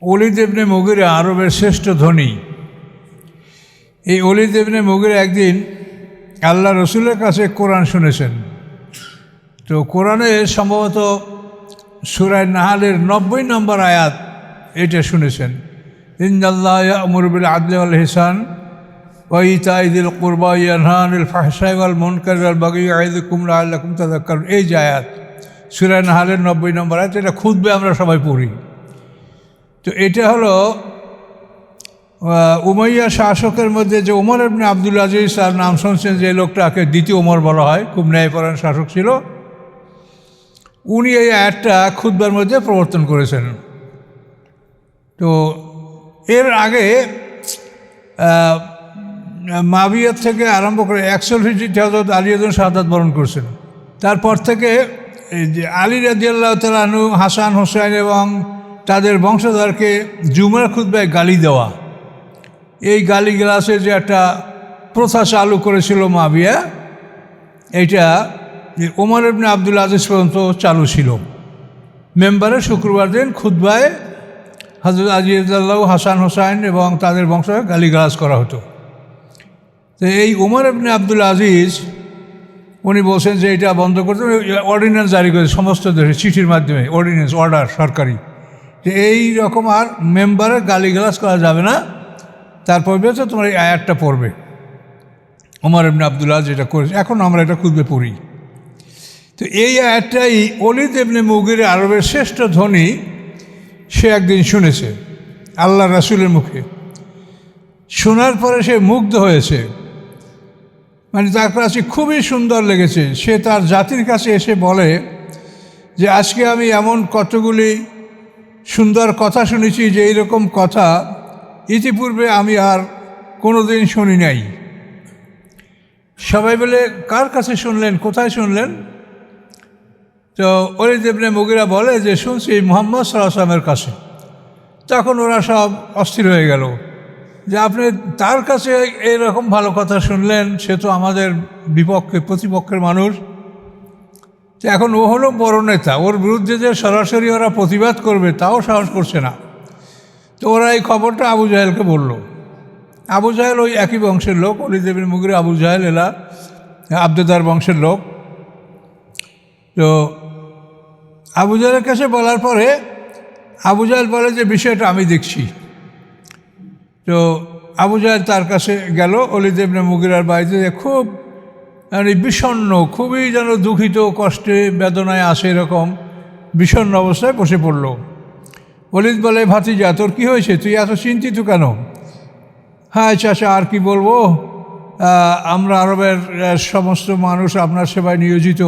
Walid ইবনে মুগীরা আরবের শ্রেষ্ঠ ধনী। এই ওলীদ ইবনে মুগীরা একদিন আল্লাহ রসুলের কাছে কোরআন শুনেছেন। তো কোরআনে সম্ভবত সূরা নাহলের 90 নম্বর আয়াত এটা শুনেছেন, ইন্নাল্লাহ ইয়া'মুরু বিল আদলি ওয়াল ইহসান ওয়া ইতাই যিল কুরবা ওয়া ইয়ানহা আনিল ফাহশাই ওয়াল মুনকারি ওয়াল বাগই ইয়া'iযুকুম লাআল্লাকুম তাযাক্কারুন। এই যে আয়াত সূরা নাহলের 90 নম্বর আয়াত, এটা খুতবে আমরা সবাই পড়ি। তো এটা হলো উমাইয়া শাসকের মধ্যে যে ওমর ইবনে আব্দুল আজিজ, তার নাম শুনছেন, যে লোকটাকে দ্বিতীয় ওমর বলা হয়, খুব ন্যায়পরায়ণ শাসক ছিল। উনি এই আয়াতটা খুতবার মধ্যে প্রবর্তন করেছেন। তো এর আগে মাবিয়াত থেকে আরম্ভ করে 61 হিজরিতে হযরত আলী শাহাদাত বরণ করছেন। তারপর থেকে এই যে আলী রাদিয়াল্লাহু তাআলা আনহু, হাসান হোসেন এবং তাদের বংশধরকে জুমার খুতবায় গালি দেওয়া, এই গালি গ্লাসের যে একটা প্রথা চালু করেছিল মাবিয়া, এইটা ওমর ইবনে আব্দুল আজিজ পর্যন্ত চালু ছিল। মেম্বারে শুক্রবার দিন খুতবায় হযরত আলী রাদিয়াল্লাহু, হাসান হোসেন এবং তাদের বংশধর গালিগালাজ করা হতো। তো এই ওমর ইবনে আব্দুল আজিজ উনি বলছেন যে এটা বন্ধ করতে, অর্ডিন্যান্স জারি করেছে সমস্ত দেশে চিঠির মাধ্যমে, অর্ডিন্যান্স, অর্ডার সরকারি, যে এই রকম আর মেম্বারে গালিগালাজ করা যাবে না। তারপর বলছে তোমার এই আয়াতটা পড়বে। ওমর ইবনে আব্দুল আজিজ এটা করেছে, এখন আমরা এটা খুতবে পড়ি। তো এই আয়াতটাই ওলীদ ইবনে মুগীরা আরবের শ্রেষ্ঠ ধনী, সে একদিন শুনেছে আল্লাহ রাসূলের মুখে। শোনার পরে সে মুগ্ধ হয়েছে, মানে তার কাছে খুবই সুন্দর লেগেছে। সে তার জাতির কাছে এসে বলে যে আজকে আমি এমন কতগুলি সুন্দর কথা শুনেছি যে এইরকম কথা ইতিপূর্বে আমি আর কোনো দিন শুনি নাই। সবাই বলে কার কাছে শুনলেন, কোথায় শুনলেন? তো ওলীদ ইবনে মুগীরা বলে যে শুনছি মুহাম্মদ সাল্লাল্লাহু আলাইহি ওয়াসাল্লামের কাছে। তখন ওরা সব অস্থির হয়ে গেল যে আপনি তার কাছে এইরকম ভালো কথা শুনলেন, সে তো আমাদের বিপক্ষে, প্রতিপক্ষের মানুষ। তো এখন ও হলো বড় নেতা, ওর বিরুদ্ধে যে সরাসরি ওরা প্রতিবাদ করবে তাও সাহস করছে না। তো ওরা এই খবরটা আবু জাহেলকে বলল। আবু জাহেল ওই একই বংশের লোক, ওলীদ ইবনে মুগীরা, আবু জাহেল এলা আব্দুদার বংশের লোক। তো আবু জাহেলের কাছে বলার পরে আবু জাহেল বলে যে বিষয়টা আমি দেখছি। তো আবু জাহেল তার কাছে গেল ওলীদ ইবনে মুগীরার বাড়িতে, খুব মানে বিষণ্ণ, খুবই যেন দুঃখিত, কষ্টে বেদনায় আসে, এরকম বিষণ্ণ অবস্থায় বসে পড়ল। ওলীদ বলে, ভাতিজা তোর কী হয়েছে, তুই এত চিন্তিত কেন? হ্যাঁ চাচা, আর কি বলবো, আমরা আরবের সমস্ত মানুষ আপনার সেবায় নিয়োজিত।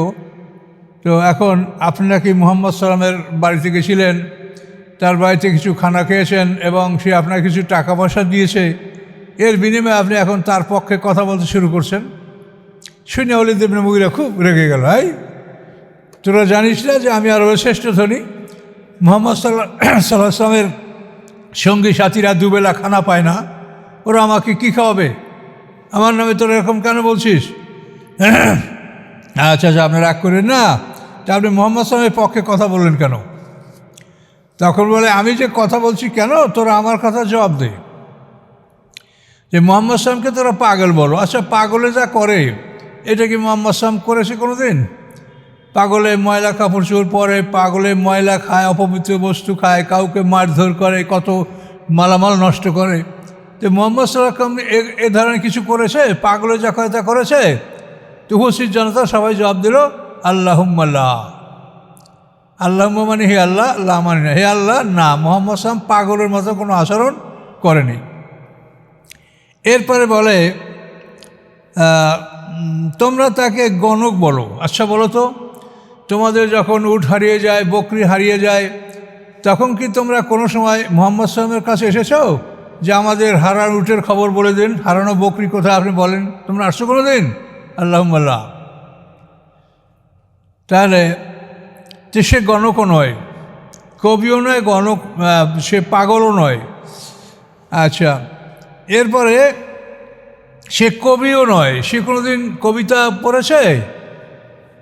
তো এখন আপনি নাকি মুহাম্মদ সাল্লামের বাড়িতে গেছিলেন, তার বাড়িতে কিছু খানা খেয়েছেন এবং সে আপনার কিছু টাকা পয়সা দিয়েছে, এর বিনিময়ে আপনি এখন তার পক্ষে কথা বলতে শুরু করছেন। শুনে ওলীদ ইবনে মুগীরা খুব রেগে গেল। তোরা জানিস না যে আমি আরবের শ্রেষ্ঠ ধনী? মুহাম্মদ সাল্লাল্লাহু আলাইহি ওয়াসাল্লামের সঙ্গী সাথীরা দুবেলা খানা পায় না, ওরা আমাকে কি খাওয়াবে? আমার নামে তোরা এরকম কেন বলছিস? আচ্ছা আচ্ছা, আপনি রাগ করেন না, তা আপনি মুহাম্মদ সাল্লামের পক্ষে কথা বললেন কেন? তখন বলে, আমি যে কথা বলছি কেন, তোরা আমার কথা জবাব দে। যে মুহাম্মদ সাল্লামকে তোরা পাগল বলো। আচ্ছা, পাগলে যা করে এটা কি মুহাম্মদ সাল্লাম করেছে কোনো দিন? পাগলে ময়লা কাপড় চোপড় পরে, পাগলে ময়লা খায়, অপবিত্র বস্তু খায়, কাউকে মারধর করে, কত মালামাল নষ্ট করে। তো মুহাম্মদ সাল্লাল্লাহু আলাইহি ওয়াসাল্লাম এ ধরনের কিছু করেছে? পাগলে যা করে তা করেছে? তো উপস্থিত জনতা সবাই জবাব দিল, আল্লাহুম্মা লা। আল্লাহুম্মা মানে হে আল্লাহ, লা মানে না, হে আল্লাহ না, মুহাম্মদ সাল্লাম পাগলের মতো কোনো আচরণ করেনি। এরপরে বলে, তোমরা তাকে গণক বলো। আচ্ছা বলো তো, তোমাদের যখন উট হারিয়ে যায়, বকরি হারিয়ে যায়, তখন কি তোমরা কোনো সময় মুহাম্মদ সাল্লামের কাছে এসেছো যে আমাদের হারানো উটের খবর বলে দিন, হারানো বকরি কোথায় আপনি বলেন? তোমরা আসছো কোনো দিন? আল্লাহুম্মা লা। তাহলে সে গণকও নয়, কবিও নয়, গণক, সে পাগলও নয়। আচ্ছা, এরপরে সে কবিও নয়, সে কোনোদিন কবিতা পড়েছে?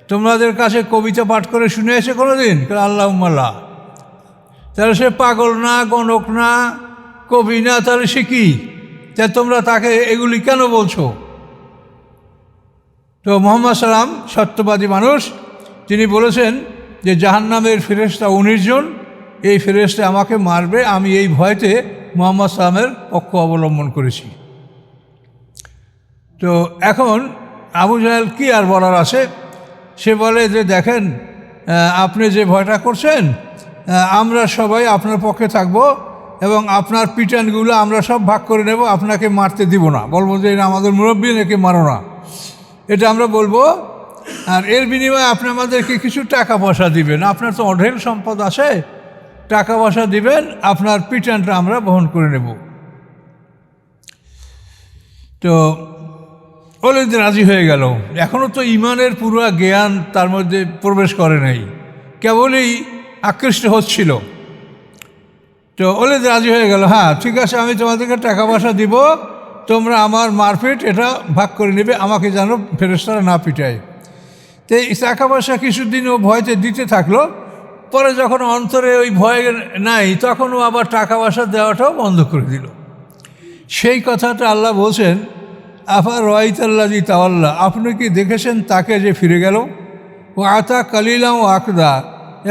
তোমাদের কাছে কবিতা পাঠ করে শুনে এসে কোনো দিন? আল্লাহুম্মা লা। তাহলে সে পাগল না, গণক না, কবি না, তাহলে সে কি? তা তোমরা তাকে এগুলি কেন বলছো? তো মুহাম্মদ সাল্লাম সত্যবাদী মানুষ, তিনি বলেছেন যে জাহান্নামের ফেরেশতা 19 জন, এই ফেরেশতা আমাকে মারবে, আমি এই ভয়তে মুহাম্মদ সাল্লামের পক্ষ অবলম্বন করেছি। তো এখন আবু জাহেল কি আর বলার আছে? সে বলে যে দেখেন, আপনি যে ভয়টা করছেন, আমরা সবাই আপনার পক্ষে থাকব এবং আপনার পিটানগুলো আমরা সব ভাগ করে নেব, আপনাকে মারতে দিব না, বলবো যে এটা আমাদের মুরব্বী, একে মারো না, এটা আমরা বলবো। আর এর বিনিময়ে আপনি আমাদেরকে কিছু টাকা পয়সা দিবেন, আপনার তো অঢেল সম্পদ আছে, টাকা পয়সা দিবেন, আপনার পিটানটা আমরা বহন করে নেব। তো ওলিদ রাজি হয়ে গেল। এখনও তো ইমানের পুরো জ্ঞান তার মধ্যে প্রবেশ করে নাই, কেবলই আকৃষ্ট হচ্ছিল। তো ওলিদ রাজি হয়ে গেল, হ্যাঁ ঠিক আছে, আমি তোমাদেরকে টাকা পয়সা দিব, তোমরা আমার মারপিট এটা ভাগ করে নেবে, আমাকে যেন ফেরেশতারা না পিটায়। তো এই টাকা পয়সা কিছুদিন ও ভয়তে দিতে থাকলো। পরে যখন অন্তরে ওই ভয় নাই, তখন ও আবার টাকা পয়সা দেওয়াটাও বন্ধ করে দিল। সেই কথাটা আল্লাহ বলছেন, আফা রাআইতাল্লাযী তাওয়াল্লা, আপনি কি দেখেছেন তাকে যে ফিরে গেল? ও আতা কালিলা ও আকদা,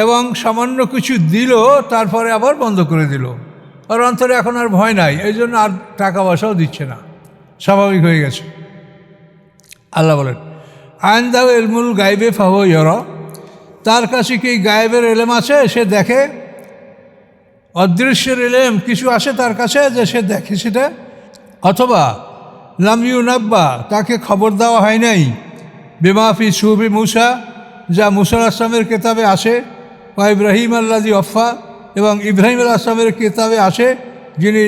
এবং সামান্য কিছু দিল, তারপরে আবার বন্ধ করে দিল। আর অন্তরে এখন আর ভয় নাই, এই জন্য আর টাকা পয়সাও দিচ্ছে না, স্বাভাবিক হয়ে গেছে। আল্লাহ বলেন, আইনদাউ ইলমুল গায়বে ফাহুয়া ইয়ারা, তার কাছে কি গায়েবের এলেম আছে, সে দেখে। অদৃশ্যের এলেম কিছু আসে তার কাছে যে সে দেখে সেটা। অথবা লাম ইউনাব্বা, তাকে খবর দেওয়া হয় নাই, বিমাফি সুহবি মুসা, যা মুসা আসলামের কেতাবে আসে, বা ইব্রাহিম আল্লাযী ওয়াফা, এবং ইব্রাহিম আসলামের কেতাবে আসে যিনি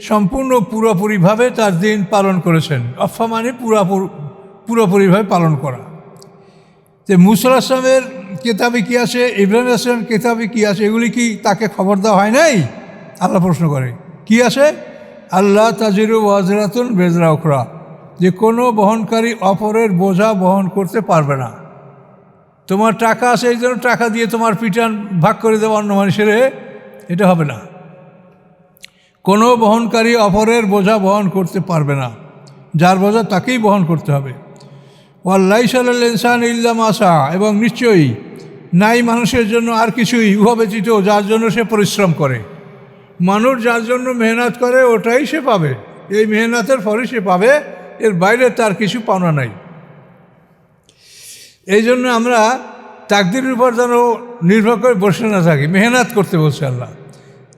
সম্পূর্ণ পুরোপুরিভাবে তার দিন পালন করেছেন। ওয়াফা মানে পুরোপুরিভাবে পালন করা। যে মুসা আসলামের কেতাবে কী আছে, ইব্রাহিম আসলামের কেতাবে কী আছে, এগুলি কি তাকে খবর দেওয়া হয় নাই? আল্লাহ প্রশ্ন করে, কি আছে? আল্লাহ তাজিরু ওয়াজরাতুন বেজরা উখরা, যে কোনো বহনকারী অপরের বোঝা বহন করতে পারবে না। তোমার টাকা আছে, এই জন্য টাকা দিয়ে তোমার পিটান ভাগ করে দেওয়া অন্য মানুষের, এটা হবে না। কোনো বহনকারী অপরের বোঝা বহন করতে পারবে না, যার বোঝা তাকেই বহন করতে হবে। ওয়াল্লাইসা আলাল ইনসানি ইল্লা মা সা, এবং নিশ্চয়ই নাই মানুষের জন্য আর কিছুই উহা ব্যতীত যার জন্য সে পরিশ্রম করে। মানুষ যার জন্য মেহনত করে ওটাই সে পাবে, এই মেহনতের ফলে সে পাবে, এর বাইরে তার কিছু পাওনা নাই। এই জন্য আমরা তাকদিরের উপর যেন নির্ভর করে বসে না থাকি, মেহনত করতে বলছে আল্লাহ।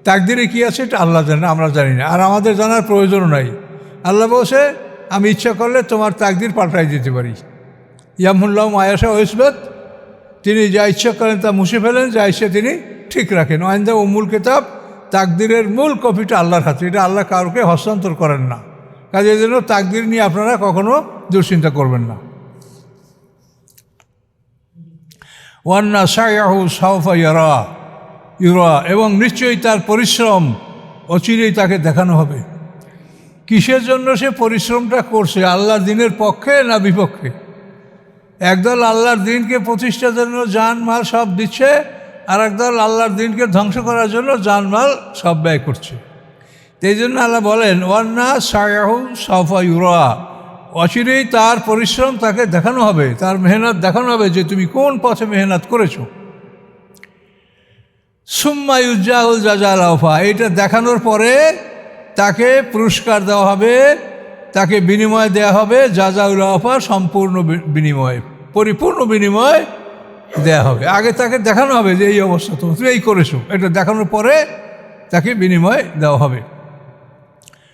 তাকদিরে কী আছে এটা আল্লাহ জানে, আমরা জানি না, আর আমাদের জানার প্রয়োজনও নাই। আল্লাহ বলছে, আমি ইচ্ছা করলে তোমার তাকদির পাল্টাই দিতে পারি। ইয়ামহুল্লাহু মা ইয়াশা ওয়া ইসবাত, তিনি যা ইচ্ছা করেন তা মুছে ফেলেন, যা ইচ্ছা তিনি ঠিক রাখেন। ওয়াইন্দা উম্মুল কিতাব, তাকদিরের মূল কপিটা আল্লাহর হাতে, এটা আল্লাহ কাউকে হস্তান্তর করেন না। কাজের জন্য তাকদির নিয়ে আপনারা কখনো দুশ্চিন্তা করবেন না। ওয়ান্না সায়াহু সাওফা ইয়ারা, এবং নিশ্চয়ই তার পরিশ্রম অচিরেই তাকে দেখানো হবে। কিসের জন্য সে পরিশ্রমটা করছে, আল্লাহর দিনের পক্ষে না বিপক্ষে? একদল আল্লাহর দিনকে প্রতিষ্ঠার জন্য জানমাল সব দিচ্ছে, আর একদল আল্লাহর দিনকে ধ্বংস করার জন্য জানমাল সব ব্যয় করছে। এই জন্য আল্লাহ বলেন, ওয়ান্না সায়াহু সাওফা ইউরা, অচিরেই তার পরিশ্রম তাকে দেখানো হবে, তার মেহনত দেখানো হবে যে তুমি কোন পথে মেহনত করেছো। সুম্মা ইউজাউল জাজাল আওফা, এটা দেখানোর পরে তাকে পুরস্কার দেওয়া হবে, তাকে বিনিময় দেওয়া হবে, জাজাউল আওফা, সম্পূর্ণ বিনিময়, পরিপূর্ণ বিনিময় দেয়া হবে। আগে তাকে দেখানো হবে যে এই অবস্থা তুমি এই করেছো, এটা দেখানোর পরে তাকে বিনিময় দেওয়া হবে।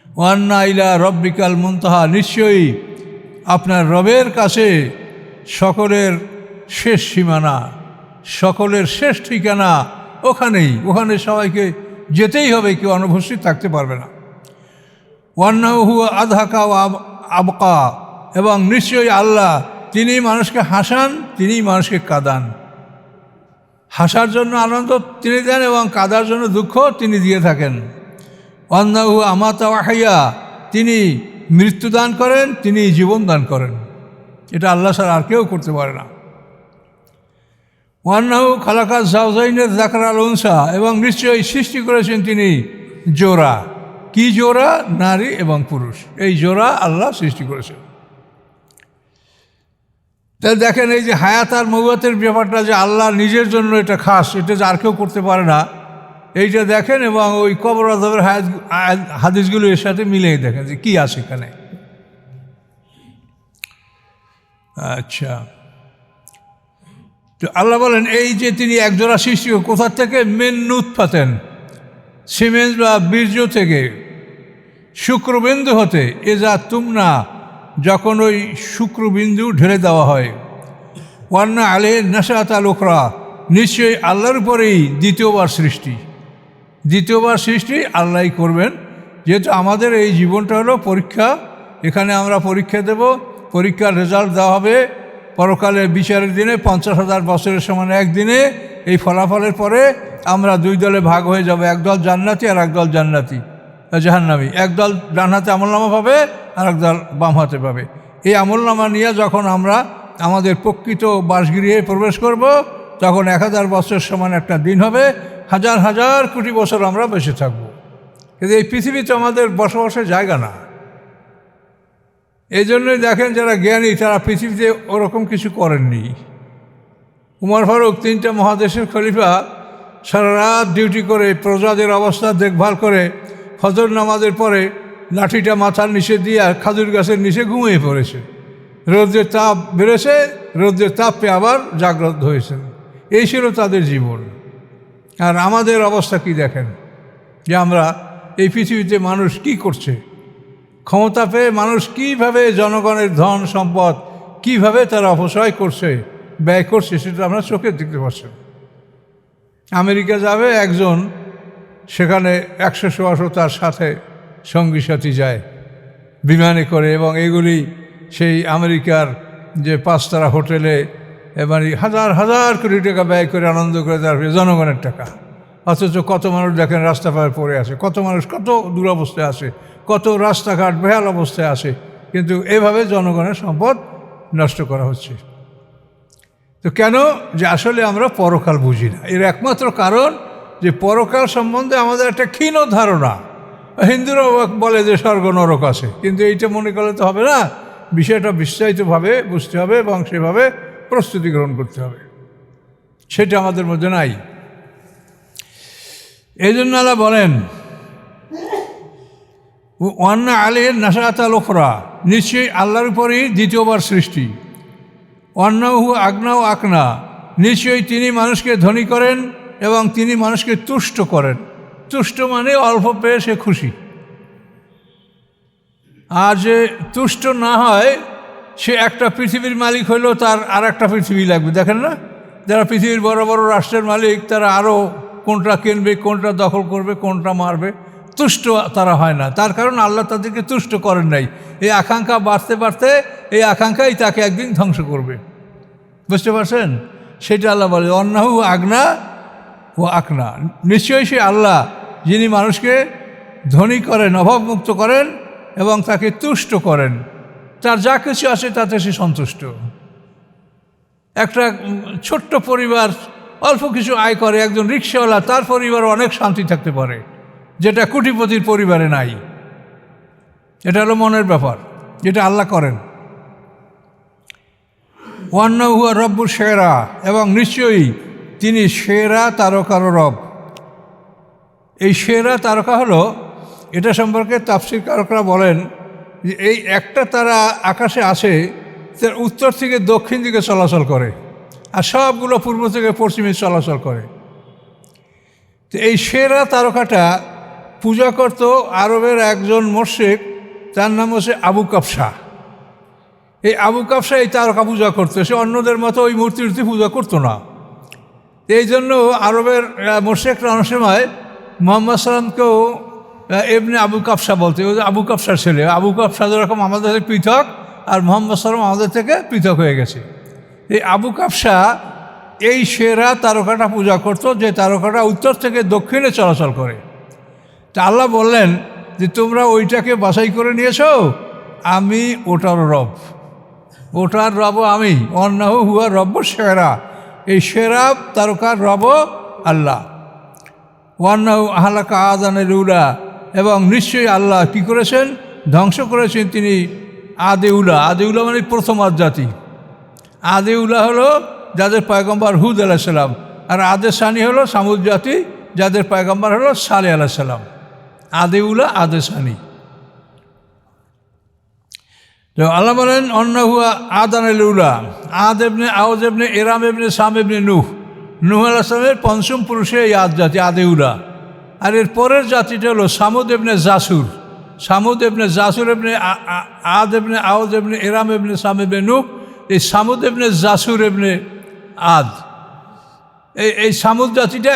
ওয়ান্না ইলা রব্বিকাল মুনতাহা, নিশ্চয়ই আপনার রবের কাছে সকলের শেষ সীমানা, সকলের শেষ ঠিকানা ওখানেই, ওখানে সবাইকে যেতেই হবে, কেউ অনুপস্থিত থাকতে পারবে না। ওয়ান্নাহু হুয়া আদহাকা ওয়া আবকা, এবং নিশ্চয়ই আল্লাহ তিনি মানুষকে হাসান, তিনি মানুষকে কাঁদান। হাসার জন্য আনন্দ তিনি দেন এবং কাঁদার জন্য দুঃখ তিনি দিয়ে থাকেন। ওয়ান্নাহু আমাতা ওয়া হাইয়া, তিনি মৃত্যু দান করেন, তিনি জীবন দান করেন, এটা আল্লাহ ছাড়া আর কেউ করতে পারে না। ওয়ান্নাহু খালাকা যাওজাইনের যাকরাল উনসা, এবং নিশ্চয়ই সৃষ্টি করেছেন তিনি জোড়া। কি জোড়া? নারী এবং পুরুষ, এই জোড়া আল্লাহ সৃষ্টি করেছেন। তাই দেখেন এই যে হায়াত আর মওয়াতের ব্যাপারটা, যে আল্লাহ নিজের জন্য এটা খাস, এটা যে আর কেউ করতে পারে না, এইটা দেখেন। এবং ওই কবর আযাবের হাদিসগুলো এর সাথে মিলিয়ে দেখেন যে কী আছে এখানে। আচ্ছা, তো আল্লাহ বলেন এই যে তিনি একজোড়া সৃষ্টি, কোথা থেকে? মিন নুতফাতেন, সিমেন্স বা বীর্য থেকে, শুক্রবিন্দু হতে, এজা তুমনা, যখন ওই শুক্রবিন্দু ঢেলে দেওয়া হয়। ওয়ান্না আলে নাশাত আল উখরা, নিশ্চয়ই আল্লাহর উপরেই দ্বিতীয়বার সৃষ্টি। দ্বিতীয়বার সৃষ্টি আল্লাহই করবেন, যেহেতু আমাদের এই জীবনটা হলো পরীক্ষা। এখানে আমরা পরীক্ষা দেব, পরীক্ষার রেজাল্ট দেওয়া হবে পরকালে বিচারের দিনে, 50,000 বছরের সমান একদিনে। এই ফলাফলের পরে আমরা দুই দলে ভাগ হয়ে যাব, একদল জান্নাতি আর একদল জাহান্নামী। একদল ডান হাতে আমলনামা পাবে আর একদল বাম হাতে পাবে। এই আমলনামা নিয়ে যখন আমরা আমাদের প্রকৃত বাসগৃহে প্রবেশ করব, তখন 1000 বছর সমান একটা দিন হবে, হাজার হাজার কোটি বছর আমরা বেঁচে থাকব। কিন্তু এই পৃথিবীতে আমাদের বসবাসের জায়গা না। এই জন্যই দেখেন যারা জ্ঞানী তারা পৃথিবীতে ওরকম কিছু করেননি। উমর ফারুক 3টা মহাদেশের খলিফা সারা রাত ডিউটি করে প্রজাদের অবস্থা দেখভাল করে ফজর নামাজের পরে লাঠিটা মাথার নিচে দিয়ে খাজুর গাছের নিচে ঘুমিয়ে পড়েছে। রৌদ্রের তাপ বেড়েছে, রৌদ্রের তাপে আবার জাগ্রত হয়েছেন। এই ছিল তাদের জীবন। আর আমাদের অবস্থা কি দেখেন, যে আমরা এই পৃথিবীতে মানুষ কি করছে, ক্ষমতা পেয়ে মানুষ কীভাবে জনগণের ধন সম্পদ কীভাবে তারা অপচয় করছে, ব্যয় করছে, সেটা আমরা চোখে দেখতে পাচ্ছেন। আমেরিকা যাবে একজন, সেখানে 100 তার সাথে সঙ্গী সাথী যায় বিমানে করে, এবং এগুলি সেই আমেরিকার যে 5 তারা হোটেলে এবারে হাজার হাজার কোটি টাকা ব্যয় করে আনন্দ করে, তারপরে জনগণের টাকা। অথচ কত মানুষ দেখেন রাস্তা পায়ে পড়ে আছে, কত মানুষ কত দুরবস্থায় আছে, কত রাস্তাঘাট বেহাল অবস্থায় আছে, কিন্তু এভাবে জনগণের সম্পদ নষ্ট করা হচ্ছে। তো কেন? যে আসলে আমরা পরকাল বুঝি না। এর একমাত্র কারণ যে পরকাল সম্বন্ধে আমাদের একটা ক্ষীণ ধারণা। হিন্দুরা বলে যে স্বর্গ নরক আছে, কিন্তু এইটা মনে করলে তো হবে না। বিষয়টা বিস্তারিতভাবে বুঝতে হবে এবং সেভাবে প্রস্তুতি গ্রহণ করতে হবে, সেটা আমাদের মধ্যে নাই। এই জন্য আল্লাহ বলেন ওয়ান্না আলাইহিন নাশাত আল উখরা, নিশ্চয়ই আল্লাহর উপরই দ্বিতীয়বার সৃষ্টি। ওয়ান্নাহু আগনা ও আকনা, নিশ্চয়ই তিনি মানুষকে ধনী করেন এবং তিনি মানুষকে তুষ্ট করেন। তুষ্ট মানে অল্প পেয়ে সে খুশি। আর যে তুষ্ট না হয়, সে একটা পৃথিবীর মালিক হইলেও তার আর একটা পৃথিবী লাগবে। দেখেন না, যারা পৃথিবীর বড় বড় রাষ্ট্রের মালিক, তারা আরও কোনটা কিনবে, কোনটা দখল করবে, কোনটা মারবে, তুষ্ট তারা হয় না। তার কারণ আল্লাহ তাদেরকে তুষ্ট করেন নাই। এই আকাঙ্ক্ষা বাড়তে বাড়তে এই আকাঙ্ক্ষাই তাকে একদিন ধ্বংস করবে। বুঝতে পারছেন? সেটা আল্লাহ বলে অন্নাহু আগনা ও আকনা, নিশ্চয়ই সে আল্লাহ যিনি মানুষকে ধনী করেন, অভাবমুক্ত করেন এবং তাকে তুষ্ট করেন। তার যা কিছু আছে তাতে সে সন্তুষ্ট। একটা ছোট্ট পরিবার অল্প কিছু আয় করে, একজন রিক্সাওয়ালা, তার পরিবার অনেক শান্তি থাকতে পারে, যেটা কোটিপতির পরিবারে নাই। এটা হলো মনের ব্যাপার, যেটা আল্লাহ করেন। ওয়ান্না হুয়া রব্বুর সেরা, এবং নিশ্চয়ই তিনি সেরা তারকারও রব। এই সেরা তারকা হলো, এটা সম্পর্কে তাফসীরকারকরা বলেন যে এই একটা তারা আকাশে আসে, তার উত্তর থেকে দক্ষিণ দিকে চলাচল করে, আর সবগুলো পূর্ব থেকে পশ্চিমে চলাচল করে। তো এই সেরা তারকাটা পূজা করত আরবের একজন মোশরিক, তার নাম হচ্ছে আবু কাবসা। এই আবু কাবসা এই তারকা পূজা করতো। সে অন্যদের মতো ওই মূর্তি পূজা করতো না। এই জন্য আরবের মোশরিকরা অনেক সময় মুহাম্মদ সাল্লামকেও এমনি আবু কাবসা বলতে, আবু কাবসার ছেলে। আবু কাবসা যেরকম আমাদের থেকে পৃথক, আর মুহাম্মদ সাল্লাম আমাদের থেকে পৃথক হয়ে গেছে। এই আবু কাবসা এই সেরা তারকাটা পূজা করতো, যে তারকাটা উত্তর থেকে দক্ষিণে চলাচল করে। তা আল্লাহ বললেন যে তোমরা ওইটাকে বাছাই করে নিয়েছো, আমি ওটার রব, ওটার রব আমি। অন্নাহু হুয়া রব্বুর সেরা, এই সেরা তারকার রব আল্লাহ। ওয়ান্নাহু আহলাকা আদানের উলা, এবং নিশ্চয়ই আল্লাহ কি করেছেন, ধ্বংস করেছেন তিনি আদে উলা। আদে উলা মানে প্রথম আদ জাতি। আদে উলা হলো যাদের পয়গম্বর হুদ আলাইহিস সালাম, আর আদে সানি হলো সামুদ জাতি যাদের পয়গম্বর হলো সালেহ আলাইহিস সালাম। আদে উলা আদে সানি। তো আল্লাহ বলেন অন্নাহু আদানের উলা, আদ ইবনে আওজ ইবনে ইরাম ইবনে সাম ইবনে নূহ আলাইহিস সালামের পঞ্চম পুরুষে এই আদ জাতি আদে উলা। আর এর পরের জাতিটা হলো সামুদ ইবনে জাসুর। সামুদ ইবনে জাসুর ইবনে আদ ইবনে আওজ ইবনে ইরাম ইবনে সাম ইবনে নূহ। এই সামুদ ইবনে জাসুর ইবনে আদ, এই সামুদ জাতিটা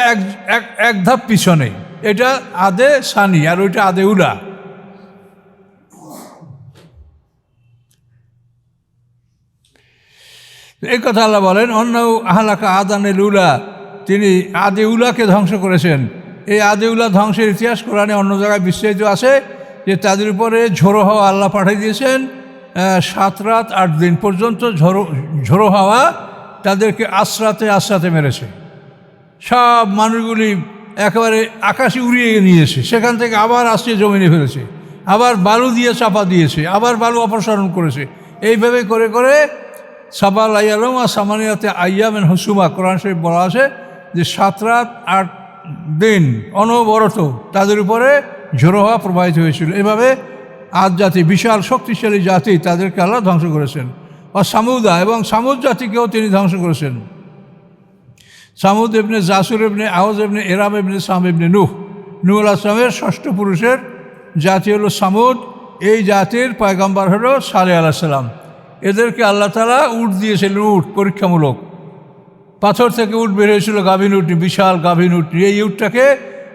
এক ধাপ পিছনে। এটা আদে সানি আর ওইটা আদে উলা। এই কথা আল্লাহ বলেন অন্নাহু আহলাকা আদানের উলা, তিনি আদে উলাকে ধ্বংস করেছেন। এই আদে উলা ধ্বংসের ইতিহাস কোরআনে অন্য জায়গায় বিস্তারিত আছে যে তাদের উপরে ঝোড়ো হাওয়া আল্লাহ পাঠিয়ে দিয়েছেন। 7 রাত 8 দিন পর্যন্ত ঝোড়ো হাওয়া তাদেরকে আশ্রাতে মেরেছে। সব মানুষগুলি একেবারে আকাশে উড়িয়ে নিয়েছে, সেখান থেকে আবার আসছে জমিনে ফেলেছে, আবার বালু দিয়ে চাপা দিয়েছে, আবার বালু অপসারণ করেছে। এইভাবে করে করে সাবাল আয়ালম আর সামানিয়াতে আইয়ামেন হুসুমা, কোরআন শরীফ বলা আছে যে 7 রাত 8 দিন অনবরত তাদের উপরে ঝোড়ো হাওয়া প্রবাহিত হয়েছিল। এভাবে আদ জাতি, বিশাল শক্তিশালী জাতি, তাদেরকে আল্লাহ ধ্বংস করেছেন। আর সামুদা, এবং সামুদ জাতিকেও তিনি ধ্বংস করেছেন। সামুদ ইবনে জাসুর ইবনে আওজ ইবনে ইরাম ইবনে সাম ইবনে নূহ আলাইহিস সালামের ষষ্ঠ পুরুষের জাতি হলো সামুদ। এই জাতির পয়গম্বর হলো সালেহ আলাইহিস সালাম। এদেরকে আল্লাহ তাআলা উট দিয়েছিলেন, উট পরীক্ষামূলক। পাথর থেকে উট বের হয়েছিল, গাভীন উট, বিশাল গাভীন উট। এই উটটাকে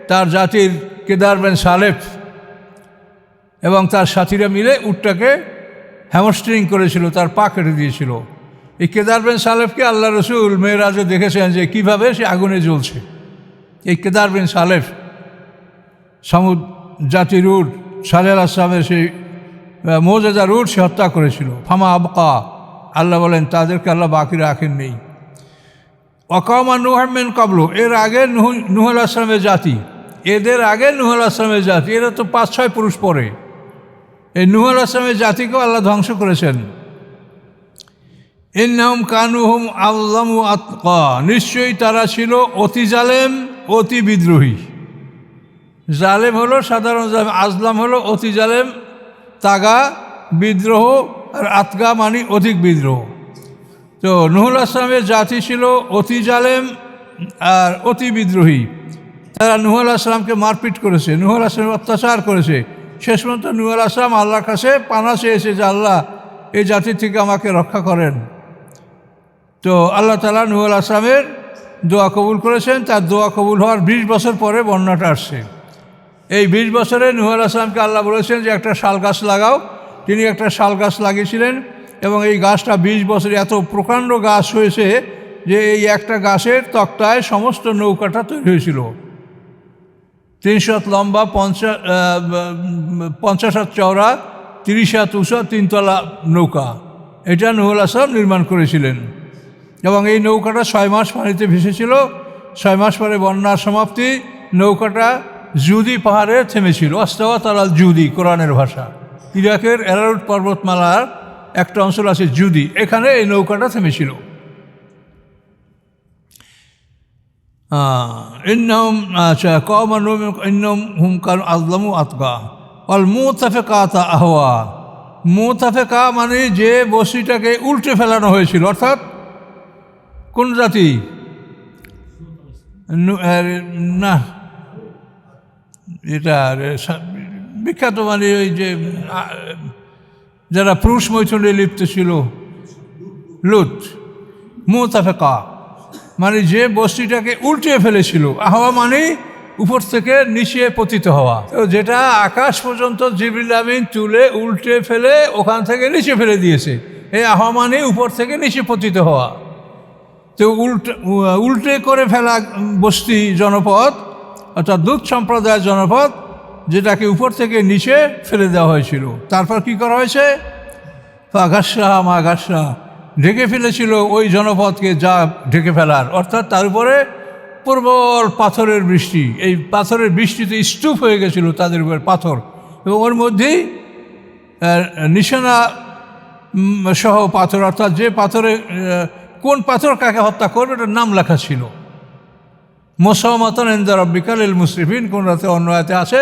তার জাতির কেদার বিন সালেফ এবং তার সাথীরা মিলে উটটাকে হ্যামস্ট্রিং করেছিল, তার পা কেটে দিয়েছিল। এই কেদার বিন সালেফকে আল্লাহ রসুল মেরাজে দেখেছেন যে কীভাবে সে আগুনে জ্বলছে। এই কেদার বিন সালেফ সামুদ জাতির উট, সালেহ আলাইহিস সালামের সেই মোজেদার উট সে হত্যা করেছিল। ফামা আবকা, আল্লাহ বলেন তাদেরকে আল্লাহ বাকি রাখেন নেই। ওয়াকামা নূহ মিন ক্বাবলু, এর আগে নূহ আলাইহিস সালামের জাতি, এদের আগে নূহ আলাইহিস সালামের জাতি, এরা তো 5-6 পুরুষ পরে। এই নূহ আলাইহিস সালামের জাতিকেও আল্লাহ ধ্বংস করেছেন। ইন্নাহুম কানুহুম আযলামু আতকা, নিশ্চয়ই তারা ছিল অতি জালেম, অতি বিদ্রোহী। জালেম হলো সাধারণ জালেম, আজলাম হলো অতি জালেম, তাগা, বিদ্রোহ, আর আতকা মানে অধিক বিদ্রোহ। তো নূহ আলাইহিস সালামের জাতি ছিল অতি জালেম আর অতি বিদ্রোহী। তারা নূহ আলাইহিস সালামকে মারপিট করেছে, নূহ আলাইহিস সালাম অত্যাচার করেছে। শেষ পর্যন্ত নূহ আলাইহিস সালাম আল্লাহর কাছে পানা চেয়েছে যে আল্লাহ এই জাতি থেকে আমাকে রক্ষা করেন। তো আল্লাহ তাআলা নূহ আলাইহিস সালামের দোয়া কবুল করেছেন। তার দোয়া কবুল হওয়ার 20 বছর পরে বন্যাটা আসছে। এই 20 বছরে নূহ আলাইহিস সালামকে আল্লাহ বলেছেন যে একটা শাল গাছ লাগাও। তিনি একটা শাল গাছ লাগিয়েছিলেন এবং এই গাছটা 20 বছরে এত প্রকাণ্ড গাছ হয়েছে যে এই একটা গাছের তক্তায় সমস্ত নৌকাটা তৈরি হয়েছিল। 300 হাত লম্বা, 50 হাত চওড়া, 30 হাত উঁচা, 3 তলা নৌকা। এটা নূহ আলাইহিস সালাম নির্মাণ করেছিলেন এবং এই নৌকাটা 6 মাস পানিতে ভেসেছিল। 6 মাস পরে বন্যার সমাপ্তি, নৌকাটা জুদি পাহাড়ে থেমেছিল। আস্তাওয়াত আলাল জুদি, কোরআনের ভাষা। ইরাকের এরারুট পর্বতমালার একটা অঞ্চল আছে জুদি, এখানে এই নৌকাটা থেমেছিল। ইন্নাহুম কওমান ইন্নাহুম কানু আযলামু আতকা ওয়াল মুতাফিকাতা আহওয়া। মুতাফিকা মানে যে বস্তিটাকে উল্টে ফেলানো হয়েছিল, অর্থাৎ কোন জাতি না, এটা বিখ্যাত মানে ওই যে যারা পুরুষ মৈথুনে লিপ্ত ছিল, লুত। মুতাফিকা মানে যে বস্তিটাকে উল্টে ফেলেছিল। আহওয়া মানে উপর থেকে নিচে পতিত হওয়া। তো যেটা আকাশ পর্যন্ত জিবরিল আমিন তুলে উল্টে ফেলে ওখান থেকে নিচে ফেলে দিয়েছে, এই আহওয়া মানে উপর থেকে নিচে পতিত হওয়া। তো উল্টে করে ফেলা বস্তি, জনপদ, অর্থাৎ দুধ সম্প্রদায়ের জনপদ, যেটাকে উপর থেকে নিচে ফেলে দেওয়া হয়েছিল। তারপর কি করা হয়েছে? ফাগাসা মা গাসা, ঢেকে ফেলেছিল ওই জনপদকে, যা ঢেকে ফেলার, অর্থাৎ তার উপরে প্রবল পাথরের বৃষ্টি। এই পাথরের বৃষ্টিতে স্তূপ হয়ে গেছিল তাদের উপর পাথর, এবং ওর মধ্যেই নিশানা সহ পাথর, অর্থাৎ যে পাথরে কোন পাথর কাকে হত্যা করবে এটার নাম লেখা ছিল। মুসাওয়ামাতান ইনদা রাব্বিকা লিল মুসরিফিন, কোন রাতে অন্য আয়াতে আছে,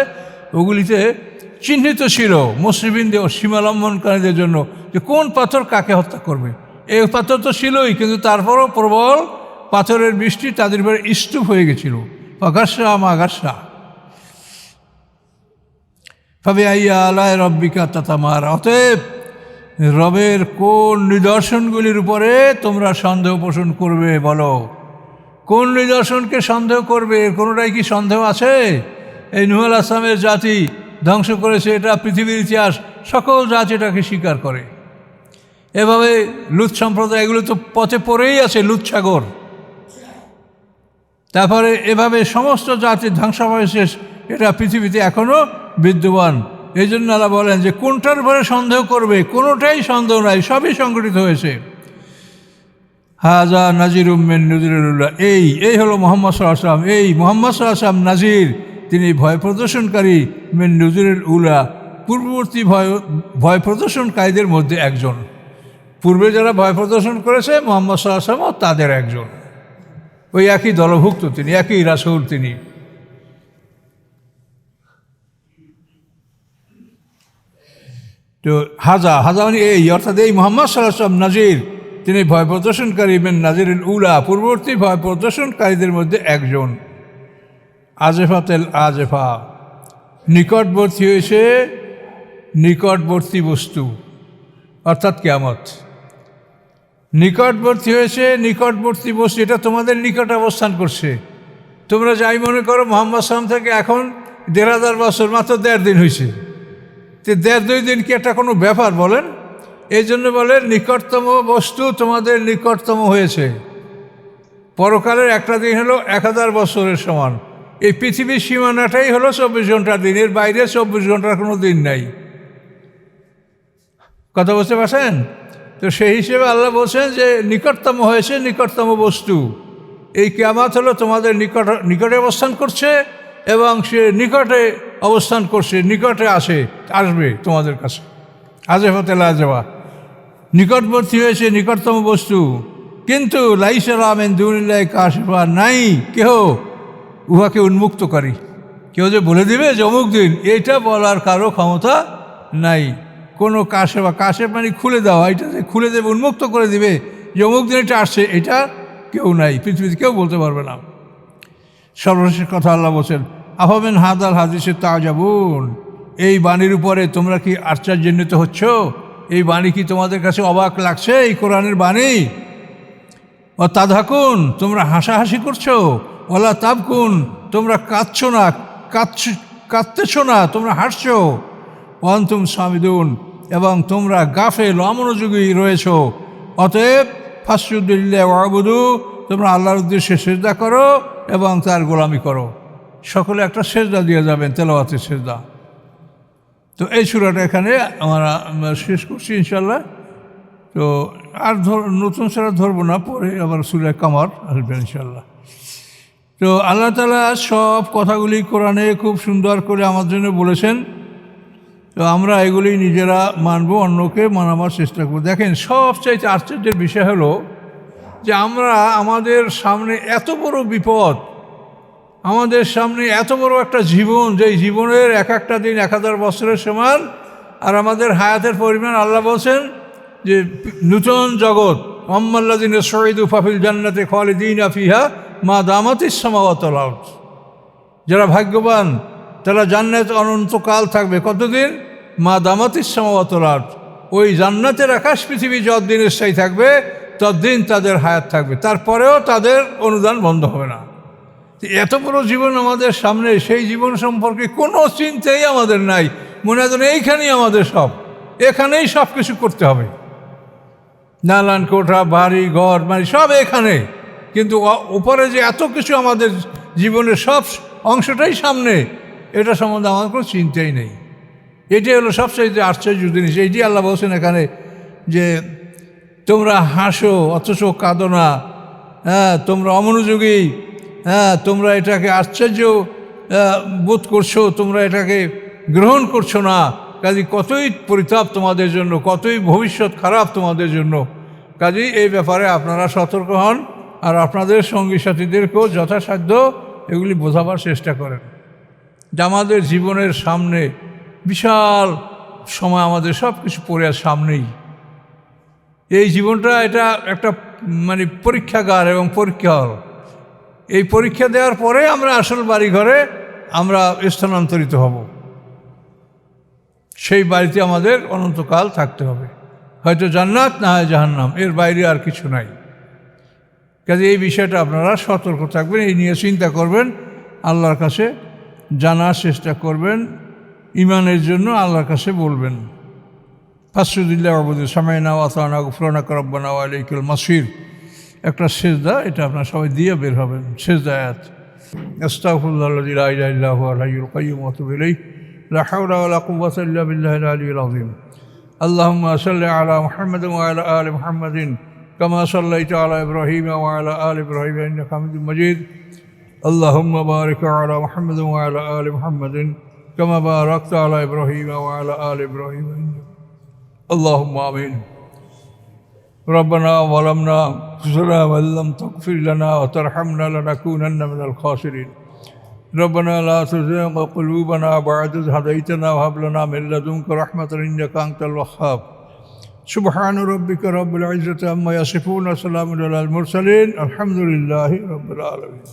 ওগুলিতে চিহ্নিত ছিল মুসরিফিনদের সীমালম্বনকারীদের জন্য যে কোন পাথর কাকে হত্যা করবে। এই পাথর তো ছিলই, কিন্তু তারপরও প্রবল পাথরের বৃষ্টি তাদের উপরে স্তূপ হয়ে গেছিল। ফাগাসা মা গাসা ফাবিআইয়ি আলাই রাব্বিকা তাতামারা। অতএব রবের কোন নিদর্শনগুলির উপরে তোমরা সন্দেহ পোষণ করবে বলো? কোন নিদর্শনকে সন্দেহ করবে? এর কোনোটাই কি সন্দেহ আছে? এই নূহ আলাইহিস সালামের জাতি ধ্বংস করেছে, এটা পৃথিবীর ইতিহাস, সকল জাতি এটাকে স্বীকার করে। এভাবে লুত সম্প্রদায়, এগুলো তো পথে পড়েই আছে, লুত সাগর। তারপরে এভাবে সমস্ত জাতির ধ্বংসাবশেষ এটা পৃথিবীতে এখনও বিদ্যমান। এই জন্য আল্লাহ বলেন যে কোনটার উপরে সন্দেহ করবে? কোনোটাই সন্দেহ নাই, সবই সংগঠিত হয়েছে। হাজা নাজিরুম মিন নুযুরিল উলা, এই হলো মুহাম্মদ সাল্লাল্লাহু আলাইহি ওয়াসাল্লাম। এই মুহাম্মদ সাল্লাল্লাহু আলাইহি ওয়াসাল্লাম নাজির, তিনি ভয় প্রদর্শনকারী, মিন নুযুরিল উলা, পূর্ববর্তী ভয় প্রদর্শনকারীদের মধ্যে একজন। পূর্বে যারা ভয় প্রদর্শন করেছে মুহাম্মদ সাল্লাল্লাহু আলাইহি ওয়াসাল্লাম তাদের একজন, ওই একই দলভুক্ত তিনি, একই রাসূল তিনি। তো হাজা মানে এই, অর্থাৎ এই মুহাম্মদ সাল্লাল্লাহু আলাইহি ওয়াসাল্লাম নাজির, তিনি ভয় প্রদর্শনকারী, মিন নাজিরিল উলা, পূর্ববর্তী ভয় প্রদর্শনকারীদের মধ্যে একজন। আজেফাতেল আজেফা, নিকটবর্তী হয়েছে নিকটবর্তী বস্তু, অর্থাৎ কিয়ামত। নিকটবর্তী হয়েছে নিকটবর্তী বস্তু, এটা তোমাদের নিকট অবস্থান করছে। তোমরা যাই মনে করো, মুহাম্মদ সাল্লাল্লাহু আলাইহি ওয়াসাল্লাম থেকে এখন ১,৫০০ বছর, মাত্র ১.৫ দিন হয়েছে। তো ১.৫-২ দিন কি একটা কোনো ব্যাপার বলেন? এই জন্য বলে নিকটতম বস্তু তোমাদের নিকটতম হয়েছে। পরকালের একটা দিন হলো ১,০০০ বছরের সমান। এই পৃথিবীর সীমানাটাই হলো ২৪ ঘন্টার দিন, এর বাইরে ২৪ ঘন্টার কোনো দিন নাই। কথা বুঝতে পারছেন? তো সেই হিসেবে আল্লাহ বলছেন যে নিকটতম হয়েছে নিকটতম বস্তু। এই কিয়ামত হলো তোমাদের নিকটে অবস্থান করছে, এবং সে নিকটে অবস্থান করছে, নিকটে আসবে তোমাদের কাছে। আজেফাতেল আজেফা, নিকটবর্তী হয়েছে নিকটতম বস্তু। কিন্তু লাইসা লাহু মিন দুনিল্লাহি কাশিফা, নাই কেহ উহাকে উন্মুক্তকারী। কেউ যে বলে দিবে যে অমুক দিন, এইটা বলার কারো ক্ষমতা নাই। কোনো কাশেফ মানে খুলে দেওয়া, এটা যে খুলে দেবে, উন্মুক্ত করে দিবে যে অমুক দিন এটা আসছে, এটা কেউ নাই, পৃথিবীতে কেউ বলতে পারবে না। সর্বশেষ কথা আল্লাহ বলছেন, আফামিন হাদাল হাদিসে তাজাবুন, এই বাণীর উপরে তোমরা কি আশ্চর্যান্বিত হচ্ছ? এই বাণী কি তোমাদের কাছে অবাক লাগছে? এই কোরআনের বাণী। ও তাদহাকুন, তোমরা হাসাহাসি করছো। ওলা তাবকুন, তোমরা কাঁদছো না, কাঁদতেছো না, তোমরা হাসছো। ওয়ান্তুম সামিদুন, এবং তোমরা গাফেল, অমনোযোগী রয়েছ। অতএব ফাসজুদুলিল্লাহি ওয়াবুদু, তোমরা আল্লাহর উদ্দেশ্যে সেজদা করো এবং তার গোলামি করো। সকলে একটা সেজদা দিয়ে যাবেন, তেলাওয়াতের সেজদা। তো এই সূরাটা এখানে আমরা শেষ করছি ইনশাল্লাহ। তো আর নতুন সূরা ধরবো না, পরে আবার সূরা কামার আসবেন ইনশাল্লাহ। তো আল্লাহ তাআলা সব কথাগুলি কোরআনে খুব সুন্দর করে আমার জন্য বলেছেন। তো আমরা এগুলি নিজেরা মানব, অন্যকে মানাবার চেষ্টা করব। দেখেন, সবচাইতে আশ্চর্যের বিষয় হলো যে আমরা আমাদের সামনে এত বড় বিপদ, আমাদের সামনে এত বড় একটা জীবন, যেই জীবনের এক একটা দিন ১,০০০ বছরের সমান, আর আমাদের হায়াতের পরিমাণ আল্লাহ বলছেন যে নূতন জগৎ, আম্মাল্লাযিনা সুঈদু ফাফিল জান্নাতি খালিদিনা ফিহা মা দামাতিস সামাওয়াতু ওয়াল আরদ, যারা ভাগ্যবান তারা জান্নাত অনন্তকাল থাকবে। কতদিন? মা দামাতিস সামাওয়াতু ওয়াল আরদ, ওই জান্নাতের আকাশ পৃথিবী যতদিন স্থায়ী থাকবে ততদিন তাদের হায়াত থাকবে, তারপরেও তাদের অনুদান বন্ধ হবে না। এত বড় জীবন আমাদের সামনে, সেই জীবন সম্পর্কে কোনো চিন্তাই আমাদের নাই। মনে হয় এইখানেই আমাদের সব, এখানেই সব কিছু করতে হবে, নালান কোঠা বাড়ি ঘর মানে সব এখানে। কিন্তু উপরে যে এত কিছু আমাদের জীবনের সব অংশটাই সামনে, এটা সম্বন্ধে আমার কোনো চিন্তাই নেই। এটি হলো সবচেয়ে আশ্চর্য জিনিস। এইটি আল্লাহ বলছেন এখানে যে তোমরা হাসো অথচ কাঁদো না, হ্যাঁ তোমরা অমনোযোগী, হ্যাঁ তোমরা এটাকে আশ্চর্য বোধ করছো, তোমরা এটাকে গ্রহণ করছো না। কাজেই কতই পরিতাপ তোমাদের জন্য, কতই ভবিষ্যৎ খারাপ তোমাদের জন্য। কাজেই এই ব্যাপারে আপনারা সতর্ক হন, আর আপনাদের সঙ্গী সাথীদেরকেও যথাসাধ্য এগুলি বোঝাবার চেষ্টা করেন যে আমাদের জীবনের সামনে বিশাল সময়, আমাদের সব কিছু পড়ে আছে সামনেই। এই জীবনটা এটা একটা মানে পরীক্ষাগার এবং পরীক্ষা হল। এই পরীক্ষা দেওয়ার পরে আমরা আসল বাড়ি ঘরে আমরা স্থানান্তরিত হব। সেই বাড়িতে আমাদের অনন্তকাল থাকতে হবে, হয়তো জান্নাত না হয় জাহান্নাম, এর বাইরে আর কিছু নাই। কাজে এই বিষয়টা আপনারা সতর্ক থাকবেন, এই নিয়ে চিন্তা করবেন, আল্লাহর কাছে জানার চেষ্টা করবেন, ইমানের জন্য আল্লাহর কাছে বলবেন। ফাসজুদিল্লাহি ওয়াবুদু সামাইনা ওয়া আতানা গুফরানাকা রাব্বানা ওয়া ইলাইকাল মাসির, একটা সেজদা, এটা আপনারা সবাই দিয়ে বের হবেন। সেজদা আয়াত, আস্তাগফিরুল্লাহাল্লাযী লা ইলাহা ইল্লা হুয়াল হাইয়ুল কাইয়্যুম ওয়া আতুবু ইলাইহি, লা হাওলা ওয়া লা কুওয়াতা ইল্লা বিল্লাহিল আলিয়্যিল আযীম। আল্লাহুম্মা সাল্লি আলা মুহাম্মাদিন ওয়া আলা আলি মুহাম্মাদিন কামা সাল্লাইতা আলা ইব্রাহিম ওয়া আলা আলি ইব্রাহিম ইন্নাকা হামিদুম মাজিদ। আল্লাহুম্মা বারিক আলা মুহাম্মাদিন ওয়া আলা আলি মুহাম্মাদিন কামা বারাকতা আলা ইব্রাহিম ওয়া আলা আলি ইব্রাহিম ইন্নাকা اللهم آمين. ربنا ظلمنا أنفسنا وإن لم تغفر لنا وترحمنا لنكونن من الخاسرين. ربنا لا تزغ قلوبنا بعد إذ هديتنا وهب لنا من لدنك رحمة إنك أنت الوهاب. سبحان ربك رب العزة عما يصفون وسلام على المرسلين الحمد لله رب العالمين.